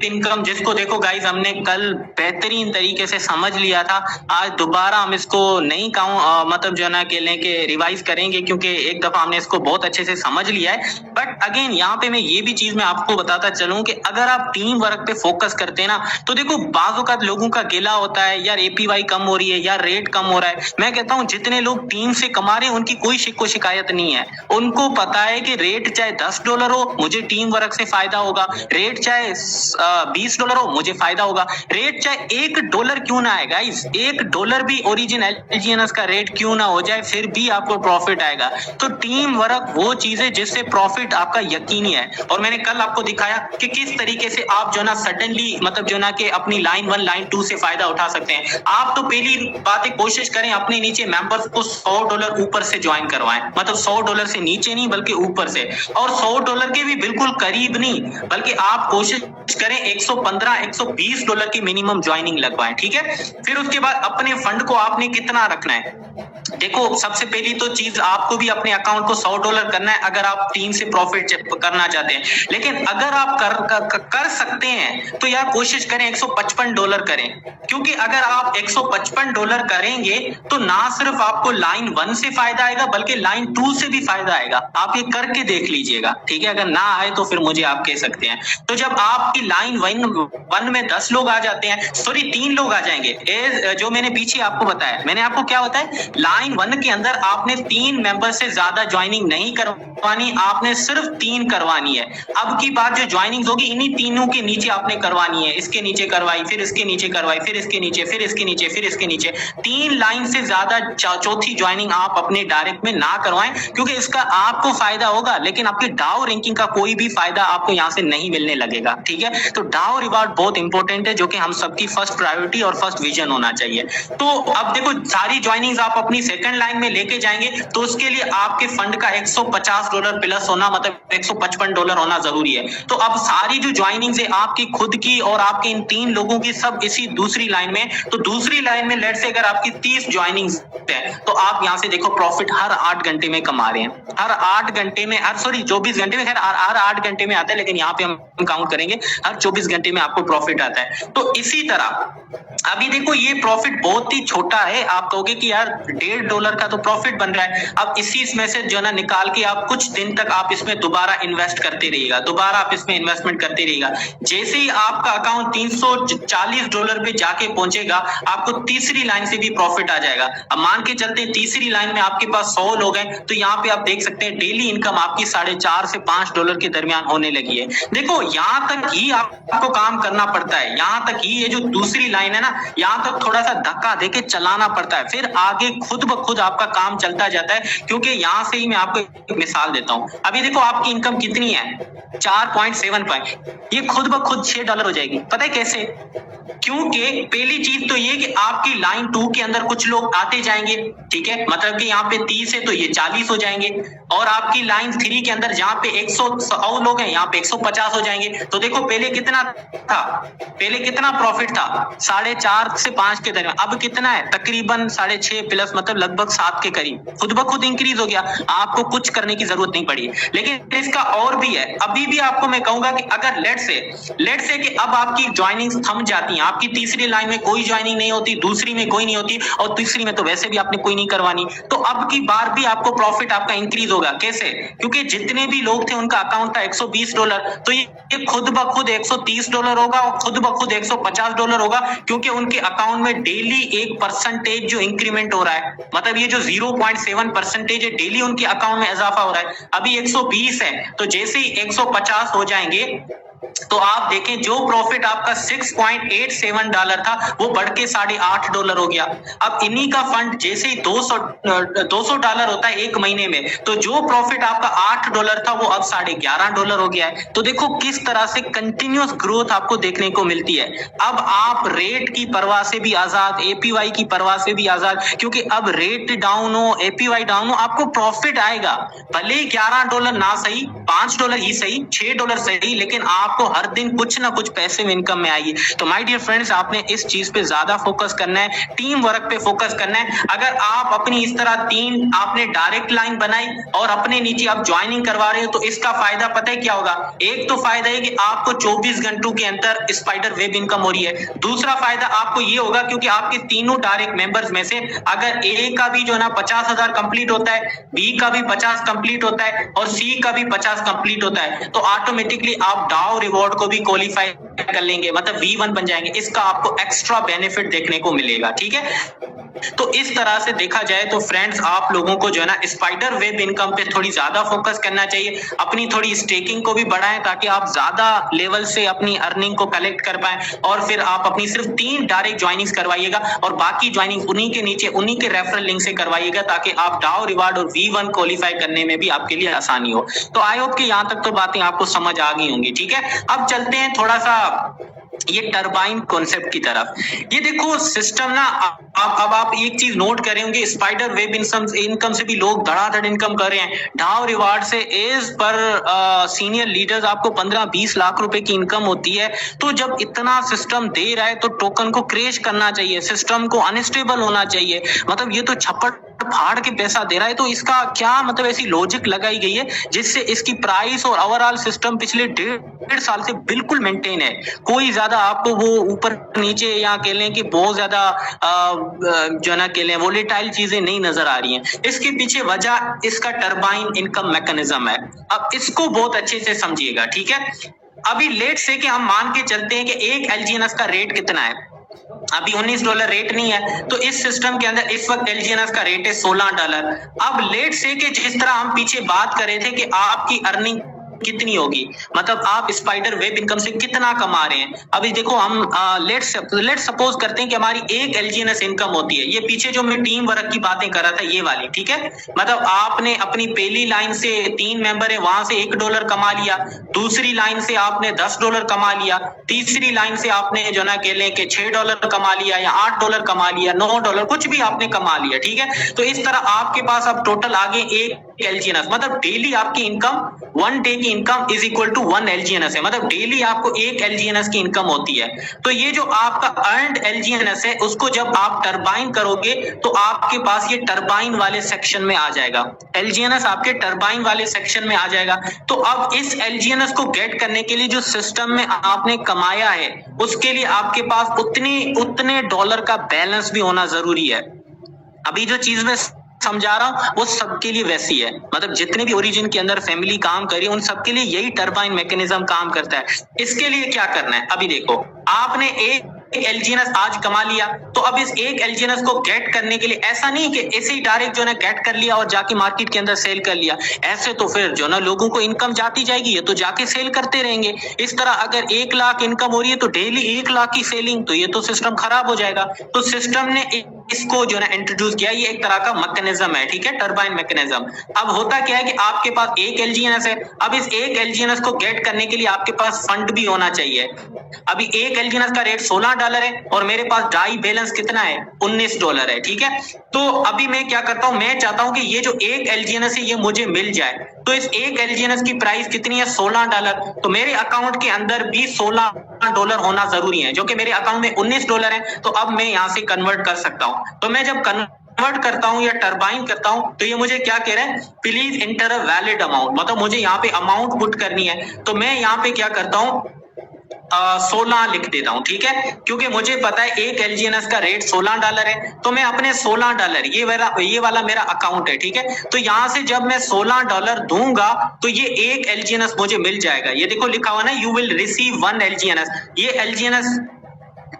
Income जिसको देखो guys हमने कल बेहतरीन तरीके से समझ लिया था, आज दोबारा हम इसको नहीं मतलब जो है ना के लेके रिवाइज करेंगे, क्योंकि एक दफा हमने इसको बहुत अच्छे से समझ लिया है। बट अगेन यहाँ पे मैं ये भी चीज मैं आपको बताता चलूं कि अगर आप टीम वर्क पे फोकस करते हैं ना, तो देखो बाजू का लोगों का गिला होता है यार एपीवाई कम हो रही है, यार रेट कम हो रहा है। मैं कहता हूँ जितने लोग टीम से कमा रहे हैं उनकी कोई शिकायत नहीं है। उनको पता है कि रेट चाहे $10 हो, मुझे टीम वर्क से फायदा होगा, रेट चाहे $20 हो, मुझे फायदा होगा, रेट चाहे $1 क्यों ना आए गाइस, $1 भी ओरिजिन एलजीएनएस का रेट क्यों ना हो जाए, फिर भी आपको प्रॉफिट आएगा। तो टीम वर्क वो चीज है जिससे प्रॉफिट आपका यकीनी है। और मैंने कल आपको दिखाया कि किस तरीके से आप जो ना सडनली मतलब जो ना कि अपनी लाइन 1 लाइन 2 से फायदा उठा सकते हैं। आप तो पहली बात कोशिश करें अपने नीचे मेंबर्स को $100 ऊपर से ज्वाइन करवाएं, मतलब $100 से नीचे नहीं बल्कि ऊपर से, और $100 के भी बिल्कुल करीब नहीं, बल्कि आप कोशिश करें $115-120 की मिनिमम ज्वाइनिंग लगवाएं, ठीक है। फिर उसके बाद अपने फंड को आपने कितना रखना है। देखो सबसे पहली तो चीज आपको भी अपने अकाउंट को $100 करना है अगर आप टीम से प्रॉफिट करना चाहते हैं। लेकिन अगर आप कर सकते हैं तो यार कोशिश करें $155 करें, क्योंकि अगर आप $155 करेंगे तो ना सिर्फ आपको लाइन 1 से फायदा आएगा बल्कि लाइन 2 से भी फायदा आएगा। आप ये करके देख लीजिएगा, ठीक है। अगर ना आए तो फिर मुझे आप कह सकते हैं। तो जब आपकी लाइन 1 में 10 लोग आ जाते हैं, सॉरी 3 लोग आ जाएंगे, जो मैंने पीछे आपको बताया, मैंने आपको क्या बताया, लाइन 1 के अंदर आपने 3 मेंबर से ज्यादा ज्वाइनिंग नहीं करवानी, आपने सिर्फ 3 करवानी है। अब की बात जो ज्वाइनिंग होगी इन्हीं तीनों के नीचे आपने करवानी है, इसके नीचे करवाई, फिर इसके नीचे करवाई, फिर इसके नीचे, फिर इसके नीचे, फिर इसके नीचे। 3 लाइन से ज्यादा चौथी ज्वाइनिंग आप अपने डायरेक्ट में ना करवाएं, क्योंकि इसका आपको फायदा होगा लेकिन आपकी डाउ रैंकिंग का कोई भी फायदा आपको यहां से नहीं मिलने लगेगा, ठीक है। तो डाउ रिवार्ड बहुत इंपॉर्टेंट है, जो कि हम सबकी फर्स्ट प्रायोरिटी और फर्स्ट विजन होना चाहिए। तो अब देखो सारी ज्वाइनिंग आप अपनी सेकंड लाइन में लेके जाएंगे तो उसके लिए आपके फंड का $150 प्लस होना, मतलब $155 होना जरूरी है। तो अब सारी जो ज्वाइनिंग है आपकी खुद की और आपके इन 3 लोगों की सब इसी दूसरी लाइन में, तो दूसरी लाइन में लेट से अगर आपकी 30 ज्वाइनिंग है तो आप यहां से देखो प्रॉफिट हर 8 घंटे में कमा रहे हैं, हर 8 घंटे में, हर 24 घंटे में, खैर हर 8 घंटे में आता है लेकिन यहाँ पे हम काउंट करेंगे हर 24 घंटे में आपको प्रॉफिट आता है। तो इसी तरह अभी देखो ये प्रॉफिट बहुत ही छोटा है, आप कहोगे कि यार $1.5 का तो प्रॉफिट बन रहा है। अब इसी में से जो ना निकाल के आप कुछ दिन तक आप इसमें दोबारा इन्वेस्ट करते रहिएगा, दोबारा आप इसमें इन्वेस्टमेंट करते रहिएगा। जैसे ही आपका अकाउंट $340 पे जाके पहुंचेगा आपको तीसरी लाइन से भी प्रॉफिट आ जाएगा। अब मान के चलते हैं तीसरी लाइन में आपके पास 100 लोग हैं, तो यहाँ पे आप देख सकते हैं डेली इनकम आपकी $4.5 से $5 के दरमियान होने लगी है। देखो यहाँ तक ही आपको काम करना पड़ता है, यहाँ तक ही ये जो दूसरी लाइन है ना, यहाँ तक थोड़ा सा धक्का देके चलाना पड़ता है, फिर आगे खुद ब खुद आपका काम चलता जाता है। क्योंकि यहाँ से ही मैं आपको एक मिसाल देता हूँ, अभी देखो आपकी इनकम कितनी है 4.75, ये खुद ब खुद $6 हो जाएगी। पता है कैसे? क्योंकि पहली चीज तो ये कि आपकी लाइन 2 के अंदर कुछ लोग आते जाएंगे, ठीक है, मतलब कि यहाँ पे 30 है तो ये 40 हो जाएंगे, और आपकी लाइन 3 के अंदर जहाँ पे 100 लोग हैं यहाँ पे 150 हो जाएंगे। तो देखो पहले कितना था, पहले कितना प्रॉफिट था 4.5 से 5 के दरमियान, अब कितना है तकरीबन 6.5 प्लस, मतलब लगभग 7 के करीब, खुद ब खुद इंक्रीज हो गया, आपको कुछ करने की जरूरत नहीं पड़ी। लेकिन इसका और भी है, अभी भी आपको मैं कहूंगा कि अगर लेट से कि अब आपकी ज्वाइनिंग थम जाती है, आपकी तीसरी लाइन में कोई ज्वाइनिंग नहीं होती, दूसरी में कोई नहीं होती, और तीसरी में तो वैसे भी आपने कोई नहीं करवानी, तो अब की बार भी आपको प्रॉफिट आपका इंक्रीज होगा। कैसे? क्योंकि जितने भी लोग थे उनका अकाउंट था $120, तो ये खुद ब खुद $130 होगा और खुद ब खुद $150 होगा, क्योंकि उनके अकाउंट में डेली 1% जो इंक्रीमेंट हो रहा है, मतलब ये जो 0.7% है डेली उनके अकाउंट में इजाफा हो रहा है। अभी 120 है, तो जैसे ही 150 हो जाएंगे तो आप देखें जो प्रॉफिट आपका $6.87 था वो बढ़ के $8.5 हो गया। अब इन्हीं का फंड जैसे ही $200 होता है एक महीने में, तो जो प्रॉफिट आपका $8 था वो अब $11.5 हो गया है। तो देखो किस तरह से कंटिन्यूअस ग्रोथ आपको देखने को मिलती है। अब आप रेट की परवाह से भी आजाद, एपीवाई की परवाह से भी आजाद, क्योंकि अब रेट डाउन हो, एपीवाई डाउन हो, आपको प्रॉफिट आएगा। भले $11 ना सही, $5 ही सही, $6 सही, लेकिन आपको हर दिन कुछ ना कुछ पैसे में इनकम में आएगी। तो माय डियर फ्रेंड्स, आपने इस चीज पे ज्यादा फोकस करना है, टीम वर्क पे फोकस करना है। अगर आप अपनी इस तरह 3 आपने डायरेक्ट लाइन बनाई और अपने नीचे आप ज्वाइनिंग करवा रहे हो, तो इसका फायदा पता है क्या होगा? एक तो फायदा फायदा है कि आपको 24 घंटों के अंदर स्पाइडर वेब इनकम हो रही है। दूसरा फायदा आपको ये होगा क्योंकि आपके तीनों डायरेक्ट मेंबर्स में से अगर ए का भी जो है ना 50,000 कंप्लीट होता है, बी का भी 50 कंप्लीट होता है और सी का भी 50 कंप्लीट होता है, तो ऑटोमेटिकली आप डाउ रिवॉर्ड को भी क्वालिफाई कर लेंगे, मतलब V1 बन जाएंगे। इसका आपको एक्स्ट्रा बेनिफिट देखने को मिलेगा, ठीक है। तो इस तरह से देखा जाए तो फ्रेंड्स, आप लोगों को जो है ना स्पाइडर वेब इनकम पे थोड़ी ज्यादा फोकस करना चाहिए। अपनी थोड़ी स्टेकिंग को भी बढ़ाएं ताकि आप ज्यादा लेवल से अपनी अर्निंग को कलेक्ट कर पाएं, और फिर आप अपनी सिर्फ 3 डायरेक्ट ज्वाइनिंग्स करवाइएगा और बाकी ज्वाइनिंग उन्हीं के नीचे उन्हीं के रेफरल लिंक से करवाइएगा ताकि आप डाउ रिवार्ड और V1 क्वालिफाई करने में भी आपके लिए आसानी हो। तो आई होप कि यहाँ तक तो बातें आपको समझ आ गई होंगी, ठीक है। अब चलते हैं थोड़ा सा ये टरबाइन कॉन्सेप्ट की तरफ। ये देखो सिस्टम ना, अब आप एक चीज नोट करे होंगे, स्पाइडर वेब इनकम से भी लोग धड़ाधड़ इनकम कर रहे हैं। डाउ रिवार्ड से एज पर सीनियर लीडर्स आपको 15-20 लाख रुपए की इनकम होती है। तो जब इतना सिस्टम दे रहा है तो टोकन को क्रैश करना चाहिए, सिस्टम को अनस्टेबल होना चाहिए। मतलब ये तो छप्पड़ फाड़ के पैसा दे रहा है, तो इसका क्या मतलब ऐसी लॉजिक लगाई गई है जिससे इसकी प्राइस और ओवरऑल सिस्टम पिछले 1.5 साल से बिल्कुल मेंटेन है। कोई ज्यादा आपको वो ऊपर नीचे या कह लें कि बहुत ज्यादा जो है ना कह लें वोलेटाइल चीजें नहीं नजर आ रही हैं। इसके पीछे वजह इसका टरबाइन इनकम मैकेनिज्म है। अब इसको बहुत अच्छे से समझिएगा, ठीक है। अभी लेट से कि हम मान के चलते हैं कि एक LGNS का रेट कितना है, अभी $19 रेट नहीं है, तो इस सिस्टम के अंदर इस वक्त LGNS का रेट है $16। अब लेट से कि जिस तरह हम पीछे बात कर रहे थे कि आपकी अर्निंग कितनी होगी, मतलब आप स्पाइडर वेब इनकम से कितना कमा रहे हैं। अभी देखो हम लेट सपोज करते हैं कि हमारी एक LGNS इनकम होती है। ये पीछे जो मैं टीम वर्क की बातें कर रहा था ये वाली, ठीक है। मतलब आपने अपनी पहली लाइन से 3 मेंबर है वहां से $1 कमा लिया, दूसरी लाइन से आपने $10 कमा लिया, तीसरी लाइन से आपने जो ना कह लें कि $6 कमा लिया या $8 कमा लिया, $9 कुछ भी आपने कमा लिया, ठीक है। तो इस तरह आपके पास अब टोटल आगे एक LGNS, मतलब डेली आपकी इनकम 1 डे की income is equal to 1 LGNS है, मतलब डेली आपको एक LGNS की इनकम होती है। तो ये जो आपका अर्नड LGNS है उसको जब आप टरबाइन करोगे तो आपके पास ये टरबाइन वाले सेक्शन में आ जाएगा, LGNS आपके टरबाइन वाले सेक्शन में आ जाएगा। तो अब इस LGNS को गेट करने के लिए जो सिस्टम में आपने कमाया है उसके लिए आपके पास उतने डॉलर का बैलेंस भी होना जरूरी है। अभी जो चीज में समझा रहा हूं वो सबके लिए वैसी है, मतलब जितने भी ओरिजिन के अंदर फैमिली काम करी उन सबके लिए यही टरबाइन मैकेनिज्म काम करता है। इसके लिए क्या करना है, अभी देखो आपने एक LGNS आज कमा लिया, तो अब इस एक LGNS को गेट करने के लिए ऐसा नहीं कि ऐसे ही डायरेक्ट जो है गेट कर लिया और जाके मार्केट के अंदर सेल कर लिया। ऐसे तो फिर जो ना लोगों को इनकम जाती जाएगी, ये तो जाके सेल करते रहेंगे। इस तरह अगर 1 लाख इनकम हो रही है तो डेली 1 लाख की सेलिंग, तो ये तो सिस्टम खराब हो जाएगा। तो सिस्टम ने इसको जो है इंट्रोड्यूस किया, ये एक तरह का मैकेनिज्म है, ठीक है, टरबाइन मैकेनिज्म। अब होता क्या है कि आपके पास एक LGNS है, अब इस एक LGNS को गेट करने के लिए आपके पास फंड भी होना चाहिए। अभी एक LGNS का रेट $16 है और मेरे पास डाई बैलेंस कितना है, $19 है, ठीक है। तो अभी मैं क्या करता हूं, मैं चाहता हूं कि ये जो एक LGNS है ये मुझे मिल जाए। तो इस एक LGNS की प्राइस कितनी है, $16। तो मेरे अकाउंट के अंदर भी $16 होना जरूरी है, जो कि मेरे अकाउंट में $19 है। तो अब मैं यहाँ से कन्वर्ट कर सकता हूँ। तो मैं जब कन्वर्ट करता हूँ या टरबाइन करता हूँ तो ये मुझे क्या कह रहा है, please inter a valid amount, मतलब मुझे यहाँ पे अमाउंट पुट करनी है। तो मैं यहाँ पे क्या करता हूँ 16 लिख देता हूं, ठीक है, क्योंकि मुझे पता है एक LGNS का रेट $16 है। तो मैं अपने $16, ये वाला मेरा अकाउंट है, ठीक है। तो यहां से जब मैं $16 दूंगा तो ये एक LGNS मुझे मिल जाएगा। ये देखो लिखा हुआ ना, यू विल रिसीव 1 LGNS। ये LGNS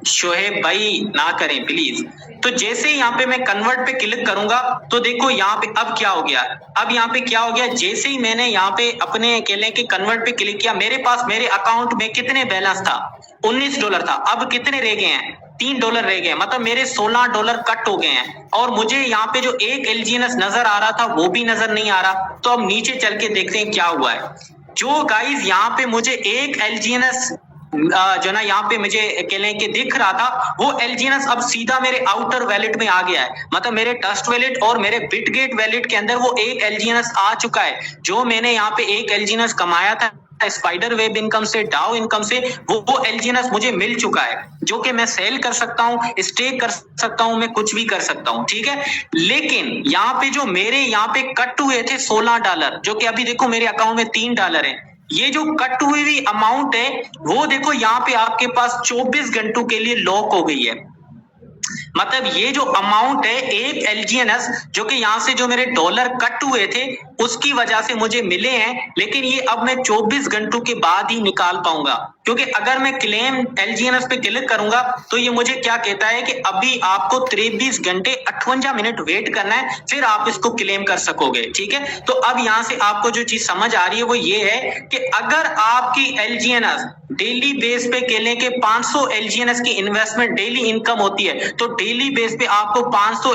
शोहेब भाई ना करें प्लीज। तो जैसे ही यहाँ पे मैं कन्वर्ट पे क्लिक करूंगा तो देखो यहाँ पे अब क्या हो गया, अब यहाँ पे क्या हो गया, जैसे ही मैंने यहाँ पे अपने केले के कन्वर्ट पे क्लिक किया, मेरे पास मेरे अकाउंट में कितने बैलेंस था, $19 था। अब कितने रह गए हैं, $3 रह गए, मतलब मेरे $16 कट हो गए हैं। और मुझे यहाँ पे जो एक LGNS नजर आ रहा था वो भी नजर नहीं आ रहा। तो अब नीचे चल के देखते हैं क्या हुआ है। जो गाइस यहाँ पे मुझे एक LGNS जो ना यहाँ पे मुझे कहले के दिख रहा था, वो LGNS अब सीधा मेरे आउटर वैलेट में आ गया है, मतलब मेरे ट्रस्ट वैलेट और मेरे बिटगेट वैलेट के अंदर वो एक LGNS आ चुका है। जो मैंने यहाँ पे एक LGNS कमाया था स्पाइडर वेब इनकम से, डाउ इनकम से, वो LGNS मुझे मिल चुका है, जो कि मैं सेल कर सकता हूँ, स्टेक कर सकता हूँ, मैं कुछ भी कर सकता हूँ, ठीक है। लेकिन यहाँ पे जो मेरे यहाँ पे कट हुए थे $16, जो कि अभी देखो मेरे अकाउंट में $3 है, ये जो कट हुई अमाउंट है वो देखो यहाँ पे आपके पास 24 घंटों के लिए लॉक हो गई है। मतलब ये जो अमाउंट है एक एलजीएनएस जो कि यहां से जो मेरे डॉलर कट हुए थे उसकी वजह से मुझे मिले हैं, लेकिन ये अब मैं 24 घंटों के बाद ही निकाल पाऊंगा, क्योंकि अगर मैं क्लेम एलजीएनएस पे क्लिक करूंगा तो ये मुझे क्या कहता है कि अभी आपको 23 घंटे 58 मिनट वेट करना है, फिर आप इसको क्लेम कर सकोगे। ठीक है, तो अब यहां से आपको जो चीज समझ आ रही है वो ये है कि अगर आपकी एलजीएनएस डेली बेस पे कह लें कि 500 एलजीएनएस की इन्वेस्टमेंट डेली इनकम होती है, तो डेली बेस पे आपको 500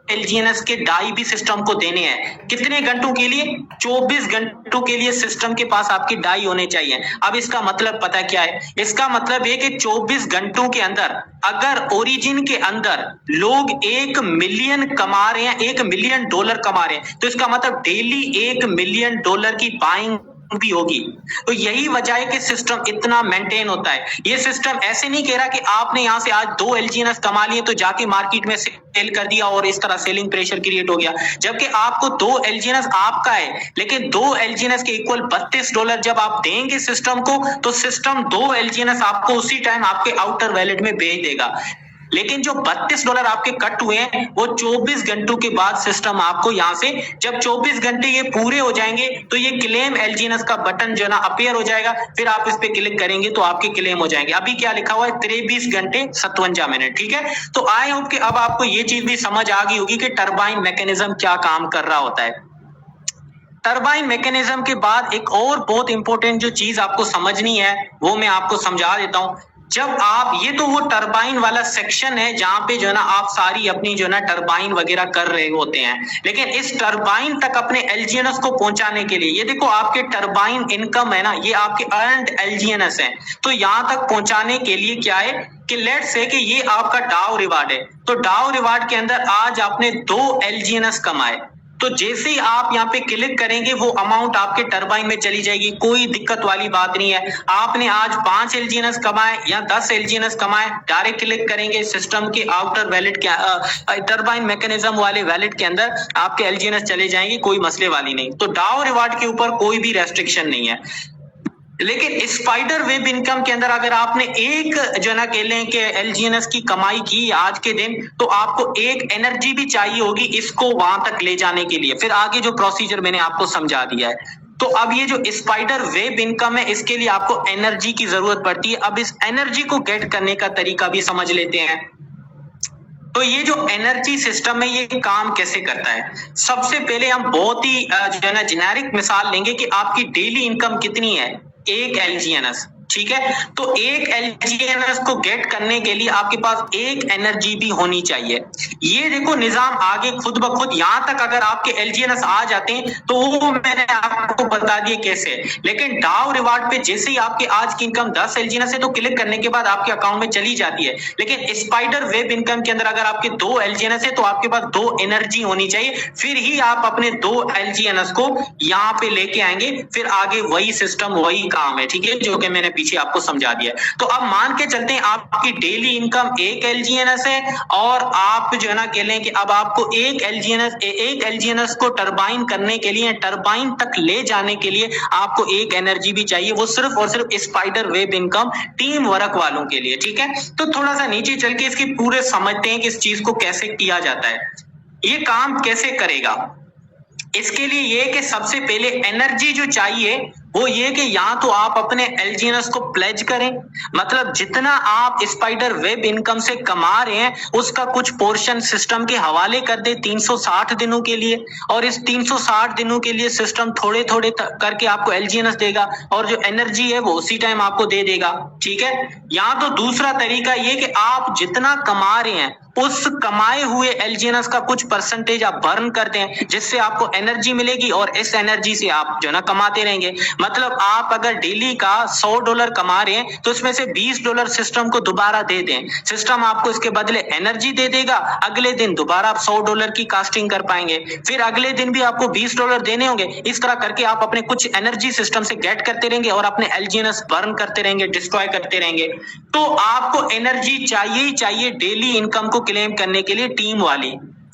एलजीएनएस के डाई भी सिस्टम को देने हैं। कितने घंटों के लिए? 24 घंटों के लिए सिस्टम के पास आपकी डाई होने चाहिए। अब इसका मतलब पता क्या है? इसका मतलब है कि 24 घंटों के अंदर अगर ओरिजिन के अंदर लोग 1 मिलियन कमा रहे हैं, $1 मिलियन कमा रहे हैं, तो इसका मतलब डेली $1 मिलियन की बाइंग भी होगी। तो यही वजह है कि सिस्टम इतना मेंटेन होता है। ये सिस्टम ऐसे नहीं कह रहा कि आपने यहां से आज 2 एलजीएनएस कमा लिए तो जाके मार्केट में सेल कर दिया और इस तरह सेलिंग प्रेशर क्रिएट हो गया, जबकि आपको 2 एलजीएनएस आपका है, लेकिन 2 एलजीएनएस के इक्वल $32 जब आप देंगे सिस्टम को, तो सिस्टम 2 एलजीएनएस आपको उसी टाइम आपके आउटर वैलेट में भेज देगा। लेकिन जो $32 आपके कट हुए हैं वो 24 घंटों के बाद सिस्टम आपको यहां से, जब 24 घंटे ये पूरे हो जाएंगे तो ये क्लेम एलजीएनएस का बटन जो है ना अपीयर हो जाएगा, फिर आप इस पे क्लिक करेंगे तो आपके क्लेम हो जाएंगे। अभी क्या लिखा हुआ है? 23 घंटे 57 मिनट। ठीक है, तो आई होप कि अब आपको ये चीज भी समझ आ गई होगी कि टरबाइन मैकेनिज्म क्या काम कर रहा होता है। टरबाइन मैकेनिज्म के बाद एक और बहुत इंपॉर्टेंट जो चीज आपको समझनी है वो मैं आपको समझा देता हूं। जब आप, ये तो वो टरबाइन वाला सेक्शन है जहां पे जो है ना आप सारी अपनी जो है ना टरबाइन वगैरह कर रहे होते हैं, लेकिन इस टरबाइन तक अपने एलजीएनएस को पहुंचाने के लिए ये देखो आपके टरबाइन इनकम है ना, ये आपके अर्न्ड एलजीएनएस है। तो यहां तक पहुंचाने के लिए क्या है कि लेट्स से कि ये आपका डाउ रिवार्ड है, तो डाउ रिवार्ड के अंदर आज आपने 2 एलजीएनएस कमाए, तो जैसे ही आप यहाँ पे क्लिक करेंगे वो अमाउंट आपके टरबाइन में चली जाएगी, कोई दिक्कत वाली बात नहीं है। आपने आज 5 एलजीएनएस कमाए या 10 एलजीएनएस कमाए, डायरेक्ट क्लिक करेंगे सिस्टम के आउटर वैलेट के टरबाइन मैकेनिज्म वाले वैलेट के अंदर आपके एलजीएनएस चले जाएंगे, कोई मसले वाली नहीं। तो डाउ रिवार्ड के ऊपर कोई भी रेस्ट्रिक्शन नहीं है। लेकिन स्पाइडर वेब इनकम के अंदर अगर आपने एक जो ना कह लें कि एलजीएनएस की कमाई की आज के दिन, तो आपको एक एनर्जी भी चाहिए होगी इसको वहां तक ले जाने के लिए। फिर आगे जो प्रोसीजर मैंने आपको समझा दिया है। तो अब ये जो स्पाइडर वेब इनकम है इसके लिए आपको एनर्जी की जरूरत पड़ती है। अब इस एनर्जी को गेट करने का तरीका भी समझ लेते हैं। तो ये जो एनर्जी सिस्टम है ये काम कैसे करता है? सबसे पहले हम बहुत ही जो है ना जेनेरिक मिसाल लेंगे कि आपकी डेली इनकम कितनी है, 1 एलजीएनएस। ठीक है, तो 1 एलजीएनएस को गेट करने के लिए आपके पास 1 एनर्जी भी होनी चाहिए। ये देखो निजाम आगे खुद ब खुद यहां तक अगर आपके एलजीएनएस आ जाते हैं तो वो मैंने आपको बता दिए कैसे। लेकिन डाउ रिवार्ड पे जैसे ही आपकी आज की इनकम 10 एलजीएनएस है तो क्लिक करने के बाद आपके अकाउंट में चली जाती है। लेकिन स्पाइडर वेब इनकम के अंदर अगर आपके 2 एलजीएनएस है तो आपके पास 2 एनर्जी होनी चाहिए, फिर ही आप अपने 2 एलजीएनएस को यहाँ पे लेके आएंगे, फिर आगे वही सिस्टम वही काम है। ठीक है, जो कि मैंने पीछे आपको समझा दिया। तो अब मान के चलते हैं आपकी डेली इनकम 1 एलजीएनएस है और आप जो है ना कह लें कि अब आपको 1 एलजीएनएस को टरबाइन करने के लिए, टरबाइन तक ले जाने के लिए आपको 1 एनर्जी भी चाहिए, वो सिर्फ और सिर्फ spider web income team work वालों के लिए। ठीक है, तो थोड़ा सा नीचे चल के इसके पूरे समझते हैं कि इस चीज को कैसे किया जाता है, ये काम कैसे करेगा। इसके लिए ये कि सबसे पहले एनर्जी जो चाहिए वो ये कि या तो आप अपने एलजीएनएस को प्लेज करें, मतलब जितना आप स्पाइडर वेब इनकम से कमा रहे हैं उसका कुछ पोर्शन सिस्टम के हवाले कर दे 360 दिनों के लिए, और इस 360 दिनों के लिए सिस्टम थोड़े थोड़े करके आपको एलजीएनएस देगा और जो एनर्जी है वो उसी टाइम आपको दे देगा। ठीक है, या तो दूसरा तरीका ये कि आप जितना कमा रहे हैं उस कमाए हुए एलजीएनएस का कुछ परसेंटेज आप बर्न कर दें, जिससे आपको एनर्जी मिलेगी और इस एनर्जी से आप जो ना कमाते रहेंगे। मतलब आप अगर डेली का $100 कमा रहे हैं तो इसमें से $20 सिस्टम को दोबारा दे दें, सिस्टम आपको इसके बदले एनर्जी दे देगा। अगले दिन दोबारा आप $100 की कास्टिंग कर पाएंगे, फिर अगले दिन भी आपको $20 देने होंगे। इस तरह करके आप अपने कुछ एनर्जी सिस्टम से गेट करते रहेंगे और अपने एलजीएनएस बर्न करते रहेंगे, डिस्ट्रॉय करते रहेंगे। तो आपको एनर्जी चाहिए ही चाहिए डेली इनकम को क्लेम करने के लिए टीम वाली।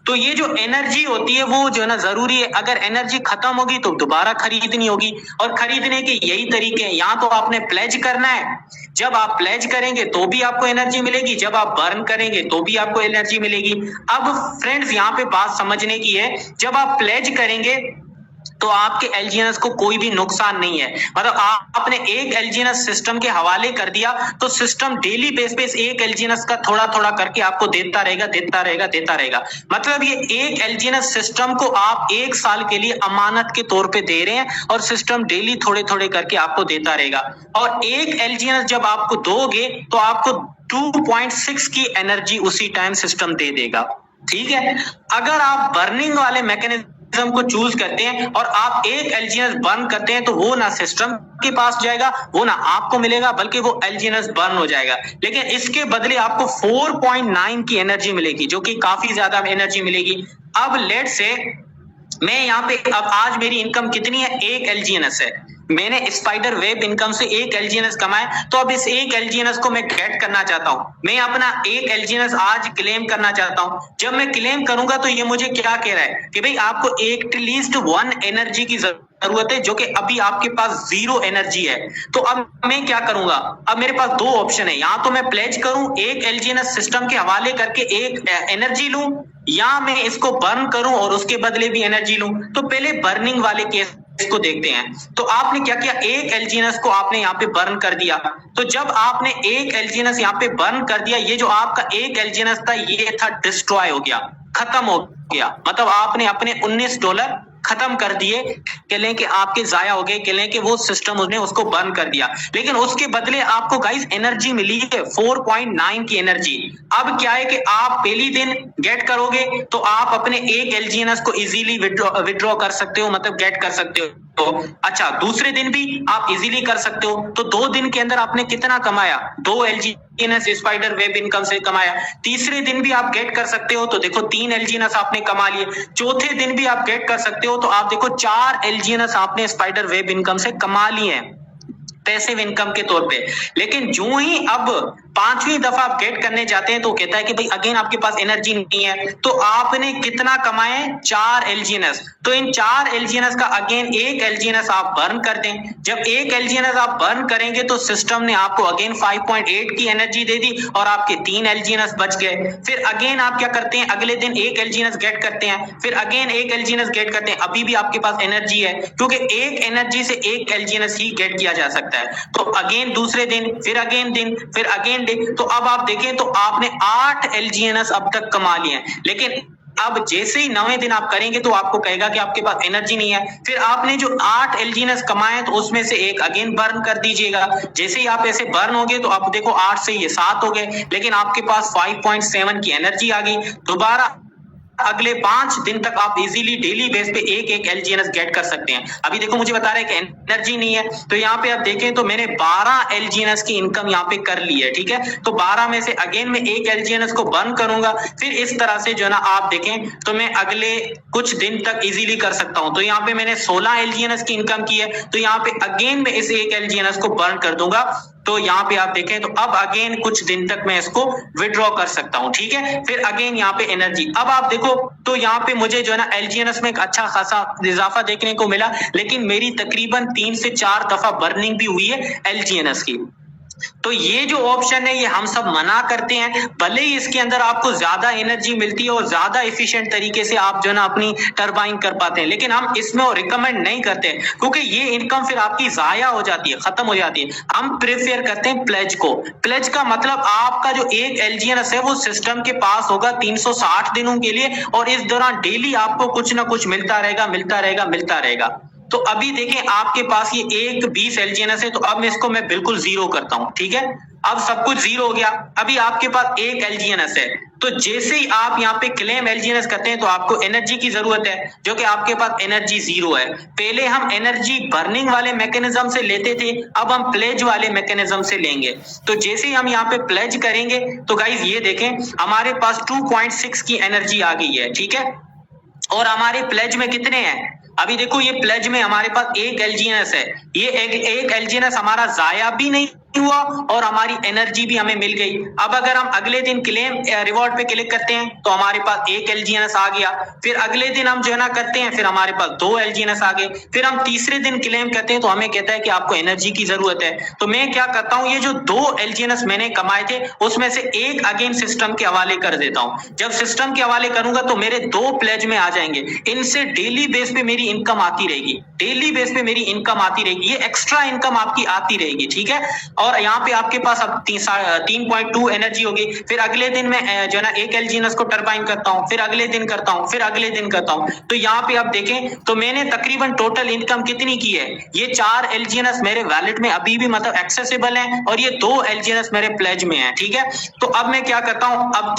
तो ये जो एनर्जी होती है वो जो है ना जरूरी है, अगर एनर्जी खत्म होगी तो दोबारा खरीदनी होगी, और खरीदने के यही तरीके हैं। यहाँ तो आपने प्लेज करना है, जब आप प्लेज करेंगे तो भी आपको एनर्जी मिलेगी, जब आप बर्न करेंगे तो भी आपको एनर्जी मिलेगी। अब फ्रेंड्स यहाँ पे बात समझने की है, जब आप प्लेज करेंगे तो आपके एलजीएनएस को कोई भी नुकसान नहीं है। मतलब आपने एक एलजीएनएस सिस्टम के हवाले कर दिया तो सिस्टम डेली बेस पे एक एलजीएनएस का थोड़ा थोड़ा करके आपको देता रहेगा। मतलब ये एक एलजीएनएस सिस्टम को आप 1 साल के लिए अमानत के तौर पे दे रहे हैं, और सिस्टम डेली थोड़े थोड़े करके आपको देता रहेगा। और एक एलजीएनएस जब आपको दोगे तो आपको 2.6 की एनर्जी उसी टाइम सिस्टम दे देगा। ठीक है, अगर आप बर्निंग वाले मैकेनिज्म को चूज करते हैं और आप एक एलजीएनएस बर्न करते हैं तो वो ना सिस्टम के पास जाएगा, वो ना आपको मिलेगा, बल्कि वो एलजीएनएस बर्न हो जाएगा। लेकिन इसके बदले आपको 4.9 की एनर्जी मिलेगी, जो कि काफी ज्यादा एनर्जी मिलेगी। अब लेट से मैं यहाँ पे, अब आज मेरी इनकम कितनी है, एक एलजीएनएस है, मैंने स्पाइडर वेब इनकम से एक एलजीएनएस कमाया, तो अब इस एक एलजीएनएस को मैं गेट करना चाहता हूं, मैं अपना एक एलजीएनएस आज क्लेम करना चाहता हूं। जब मैं क्लेम करूंगा तो ये मुझे क्या कह रहा है कि भाई आपको एटलीस्ट 1 एनर्जी की जरूरत है, जो कि अभी आपके पास 0 एनर्जी है। तो अब मैं क्या करूंगा, अब मेरे पास 2 ऑप्शन है, या तो मैं प्लेज करूं, एक एलजीएनएस सिस्टम के हवाले करके एक एनर्जी लूं, या मैं इसको बर्न करूं और उसके बदले भी एनर्जी लूं। तो पहले बर्निंग वाले केस इसको देखते हैं। तो आपने क्या किया, एक एलजीएनएस को आपने यहाँ पे बर्न कर दिया। तो जब आपने एक एलजीएनएस यहाँ पे बर्न कर दिया, ये जो आपका एक एलजीएनएस था ये था डिस्ट्रॉय हो गया, खत्म हो गया। मतलब आपने अपने $19 खत्म कर दिए, कह लें कि आपके जाया हो गए, कह लें कि वो सिस्टम उसने उसको बर्न कर दिया। लेकिन उसके बदले आपको गाइस एनर्जी मिली है 4.9 की एनर्जी। अब क्या है कि आप पहली दिन गेट करोगे तो आप अपने एक एलजीएनएस को इजीली विड्रॉ कर सकते हो, मतलब गेट कर सकते हो। अच्छा, दूसरे दिन भी आप इजीली कर सकते हो। तो 2 दिन के अंदर आपने कितना कमाया, 2 एलजीएनएस स्पाइडर वेब इनकम से कमाया। तीसरे दिन भी आप गेट कर सकते हो, तो देखो 3 एलजीएनएस आपने कमा लिए। चौथे दिन भी आप गेट कर सकते हो, तो आप देखो 4 एलजीएनएस आपने स्पाइडर वेब इनकम से कमा लिए हैं पैसिव इनकम के तौर पे। लेकिन जो ही अब 5वीं दफा आप गेट करने जाते हैं तो कहता है कि भाई अगेन आपके पास एनर्जी नहीं है। तो आपने कितना कमाए, 4 एलजीएनएस। तो इन 4 एलजीएनएस का अगेन एक एलजीएनएस आप बर्न कर दें। जब एक एलजीएनएस आप बर्न करेंगे तो सिस्टम ने आपको अगेन 5.8 की एनर्जी दे दी और आपके 3 एलजीएनएस बच गए। फिर अगेन आप क्या करते हैं, अगले दिन एक एलजीएनएस गेट करते हैं, फिर अगेन एक एलजीएनएस गेट करते हैं। अभी भी आपके पास एनर्जी है, क्योंकि एक एनर्जी से एक एलजीएनएस ही गेट किया जा सकता है। तो अगेन दूसरे दिन, फिर अगेन दिन, फिर अगेन डे। तो अब आप देखें तो आपने 8 एलजीएनएस अब तक कमा लिए हैं। लेकिन अब जैसे ही 9वें दिन आप करेंगे तो आपको कहेगा कि आपके पास एनर्जी नहीं है। फिर आपने जो 8 एलजीएनएस कमाए तो उसमें से एक अगेन बर्न कर दीजिएगा। जैसे ही आप ऐसे बर्न हो गए तो आप देखो 8 से ये 7 हो गए, लेकिन आपके पास 5.7 की एनर्जी आ गई। दोबारा अगले 5 दिन तक आप इजीली डेली बेस पे एक एलजीएनएस गेट कर सकते हैं। अभी देखो मुझे बता रहा है कि एनर्जी नहीं है, तो यहाँ पे आप देखें तो मैंने 12 एलजीएनएस की इनकम यहाँ पे कर ली है। ठीक है, तो 12 में से अगेन मैं एक एलजीएनएस को बर्न करूंगा। फिर इस तरह से जो है ना आप देखें तो मैं अगले कुछ दिन तक इजीली कर सकता हूं। तो यहाँ पे मैंने 16 एलजीएनएस की इनकम की है, तो यहाँ पे अगेन मैं इस एक एलजीएनएस को बर्न कर दूंगा। तो यहाँ पे आप देखें तो अब अगेन कुछ दिन तक मैं इसको विड्रॉ कर सकता हूं। ठीक है, फिर अगेन यहाँ पे एनर्जी। अब आप देखो तो यहाँ पे मुझे जो है ना एलजीएनएस में एक अच्छा खासा इजाफा देखने को मिला, लेकिन मेरी तकरीबन 3 से 4 दफा बर्निंग भी हुई है एलजीएनएस की। तो ये जो ऑप्शन है ये हम सब मना करते हैं। भले ही इसके अंदर आपको ज्यादा एनर्जी मिलती है और ज्यादा एफिशिएंट तरीके से आप जो है ना अपनी टरबाइन कर पाते हैं, लेकिन हम इसमें रिकमेंड नहीं करते, क्योंकि ये इनकम फिर आपकी जाया हो जाती है, खत्म हो जाती है। हम प्रेफर करते हैं प्लेज को। प्लेज का मतलब आपका जो एक एलजीएनएस है वो सिस्टम के पास होगा 360 दिनों के लिए, और इस दौरान डेली आपको कुछ ना कुछ मिलता रहेगा। तो अभी देखें आपके पास ये एक 20 एलजीएनएस है, तो अब इसको मैं बिल्कुल 0 करता हूं। ठीक है, अब सब कुछ 0 हो गया। अभी आपके पास एक एलजीएनएस है, तो जैसे ही आप यहाँ पे क्लेम एलजीएनएस करते हैं तो आपको एनर्जी की जरूरत है, जो कि आपके पास एनर्जी 0 है। पहले हम एनर्जी बर्निंग वाले मैकेनिज्म से लेते थे, अब हम प्लेज वाले मैकेनिज्म से लेंगे। तो जैसे ही हम यहाँ पे प्लेज करेंगे तो गाइस ये देखें हमारे पास 2.6 की एनर्जी आ गई है। ठीक है, और हमारे प्लेज में कितने हैं, अभी देखो ये प्लेज में हमारे पास एक एलजीएनएस है। ये एक एलजीएनएस हमारा जाया भी नहीं हुआ और हमारी एनर्जी भी हमें मिल गई। अब अगर हम अगले दिन क्लेम रिवॉर्ड पे क्लिक करते हैं तो हमारे पास 1 LGNS आ गया। फिर अगले दिन हम जो है ना करते हैं, फिर हमारे पास 2 LGNS आ गए। फिर हम तीसरे दिन क्लेम करते हैं तो हमें कहता है कि आपको एनर्जी की जरूरत है। तो मैं क्या करता हूं, ये जो 2 LGNS मैंने कमाए थे उसमें से एक अगेन सिस्टम के हवाले कर देता हूं। जब सिस्टम के हवाले करूंगा तो मेरे 2 प्लेज में आ जाएंगे। इनसे डेली बेस पे मेरी इनकम आती रहेगी, डेली बेस पे मेरी इनकम आती रहेगी, ये एक्स्ट्रा इनकम आपकी आती रहेगी, ठीक है। और यहाँ पे आपके पास अब 3.2 एनर्जी होगी। फिर अगले दिन में जो है ना 1 LGNS को टरबाइन करता हूँ, फिर अगले दिन करता हूँ, फिर अगले दिन करता हूँ। तो यहाँ पे आप देखें तो मैंने तकरीबन टोटल इनकम कितनी की है, ये 4 LGNS मेरे वैलेट में अभी भी मतलब एक्सेसिबल है और ये 2 LGNS मेरे प्लेज में है, ठीक है। तो अब मैं क्या करता हूँ, अब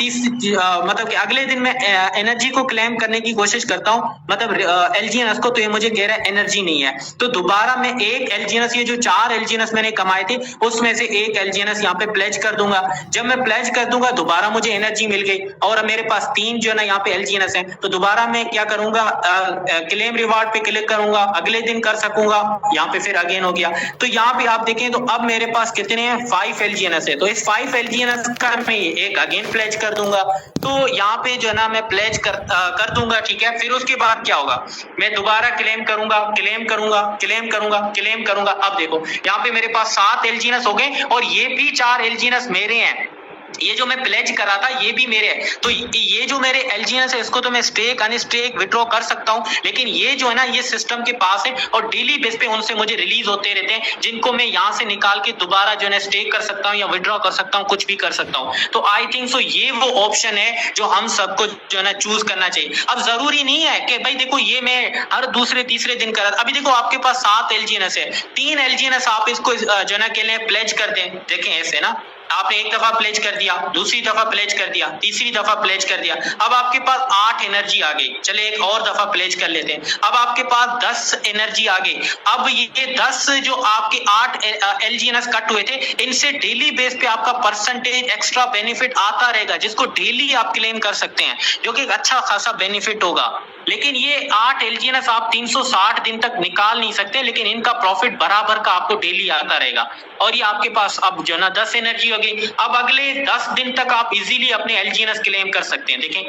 मतलब कि अगले दिन में एनर्जी को क्लेम करने की कोशिश करता हूँ, मतलब LGNS को, तो ये मुझे कह रहा है एनर्जी नहीं है। तो दोबारा मैं 1 LGNS, ये जो 4 LGNS मैंने कमाए थे उसमें से 1 LGNS यहाँ पे प्लेज कर दूंगा। जब मैं प्लेज कर दूंगा दोबारा मुझे एनर्जी मिल गई और मेरे पास 3 जो है ना यहाँ पे LGNS है। तो दोबारा मैं क्या करूंगा, क्लेम रिवार्ड पे क्लिक करूंगा, अगले दिन कर सकूंगा, यहाँ पे फिर अगेन हो गया। तो यहाँ पे आप देखें तो अब मेरे पास कितने हैं, 5 LGNS है। तो इस 5 LGNS का मैं एक अगेन प्लेज कर दूंगा। तो यहाँ पे जो है ना मैं प्लेज कर दूंगा, ठीक है। फिर उसके बाद क्या होगा, मैं दोबारा क्लेम करूंगा, क्लेम करूंगा, क्लेम करूंगा, क्लेम करूंगा। अब देखो यहाँ पे मेरे पास 7 LGNS हो गए और ये भी 4 LGNS मेरे हैं। ये जो मैं प्लेज करा था ये भी मेरे है। तो ये जो मेरे LGNS है इसको तो मैं स्टेक अनस्टेक विड्रॉ कर सकता हूं, लेकिन ये जो है ना ये सिस्टम के पास है और डेली बेस पे उनसे मुझे रिलीज होते रहते हैं, जिनको मैं यहां से निकाल के दोबारा जो है स्टेक कर सकता हूं या विड्रॉ कर सकता हूं, कुछ भी कर सकता हूं। तो आई थिंक सो ये वो ऑप्शन है जो हम सबको जो है ना चूज करना चाहिए। अब जरूरी नहीं है कि भाई देखो ये मैं हर दूसरे तीसरे दिन करा, अभी देखो आपके पास 7 LGNS है, 3 LGNS आप इसको जो है ना के लिए प्लेज कर दें। देखें ऐसे ना, आपने एक दफा प्लेज कर दिया, दूसरी दफा प्लेज कर दिया, तीसरी दफा प्लेज कर दिया, अब आपके पास 8 एनर्जी आ गई। चले एक और दफा प्लेज कर लेते हैं, अब आपके पास 10 एनर्जी आ गई। अब ये 10 जो आपके 8 LGNS कट हुए थे, इनसे डेली बेस पे आपका परसेंटेज एक्स्ट्रा बेनिफिट आता रहेगा, जिसको डेली आप क्लेम कर सकते हैं, जो कि एक अच्छा खासा बेनिफिट होगा। लेकिन ये 8 LGNS आप 360 दिन तक निकाल नहीं सकते, लेकिन इनका प्रॉफिट बराबर का आपको डेली आता रहेगा। और ये आपके पास अब जो ना 10 एनर्जी होगी। अब अगले 10 दिन तक आप इजीली अपने LGNS क्लेम कर सकते हैं। देखें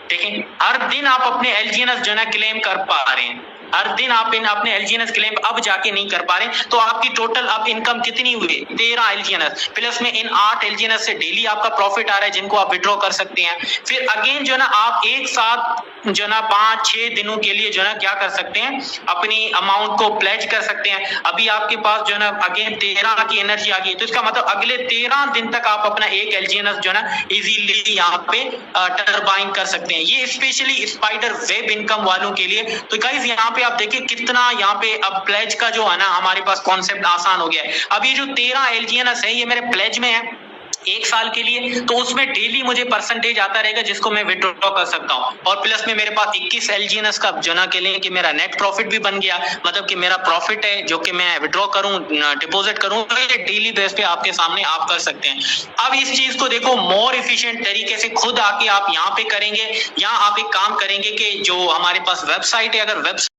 देखें, हर दिन आप अपने LGNS जो ना क्लेम कर पा रहे हैं, हर दिन आप अपने LGNS क्लेम अब जाके नहीं कर पा रहे। तो आपकी टोटल अब इनकम कितनी हुई, 13 LGNS प्लस में इन 8 LGNS से डेली आपका प्रॉफिट आ रहा है, जिनको आप विड्रॉ कर सकते हैं। फिर अगेन जो ना आप एक साथ जो ना 5-6 दिनों के लिए जो ना क्या कर सकते हैं, अपनी अमाउंट को प्लेज कर सकते हैं। अभी आपके पास जो ना अगेन 13 की एनर्जी आ गई, तो इसका मतलब अगले 13 दिन तक आप अपना एक LGNS जो ना इजीली यहाँ पे टरबाइन कर सकते हैं। ये स्पेशली स्पाइडर वेब इनकम वालों के लिए। तो गाइस यहाँ पे आप देखिए कितना यहाँ पे अब प्लेज का जो है ना हमारे पास कॉन्सेप्ट आसान हो गया है। अब ये जो 13 LGNS है ये मेरे प्लेज में है 1 साल के लिए, तो उसमें डेली मुझे परसेंटेज आता रहेगा, जिसको मैं विड्रॉ कर सकता हूँ। और प्लस में मेरे पास 21 LGNS का जो ना के लिए कि मेरा नेट प्रॉफिट भी बन गया, मतलब कि मेरा प्रॉफिट है जो कि मैं विड्रॉ करूँ, डिपॉजिट करूँ, तो ये डेली बेस पे आपके सामने आप कर सकते हैं। अब इस चीज को देखो मोर एफिशिएंट तरीके से खुद आके आप यहाँ पे करेंगे, या आप एक काम करेंगे कि जो हमारे पास वेबसाइट है, अगर वेबसाइट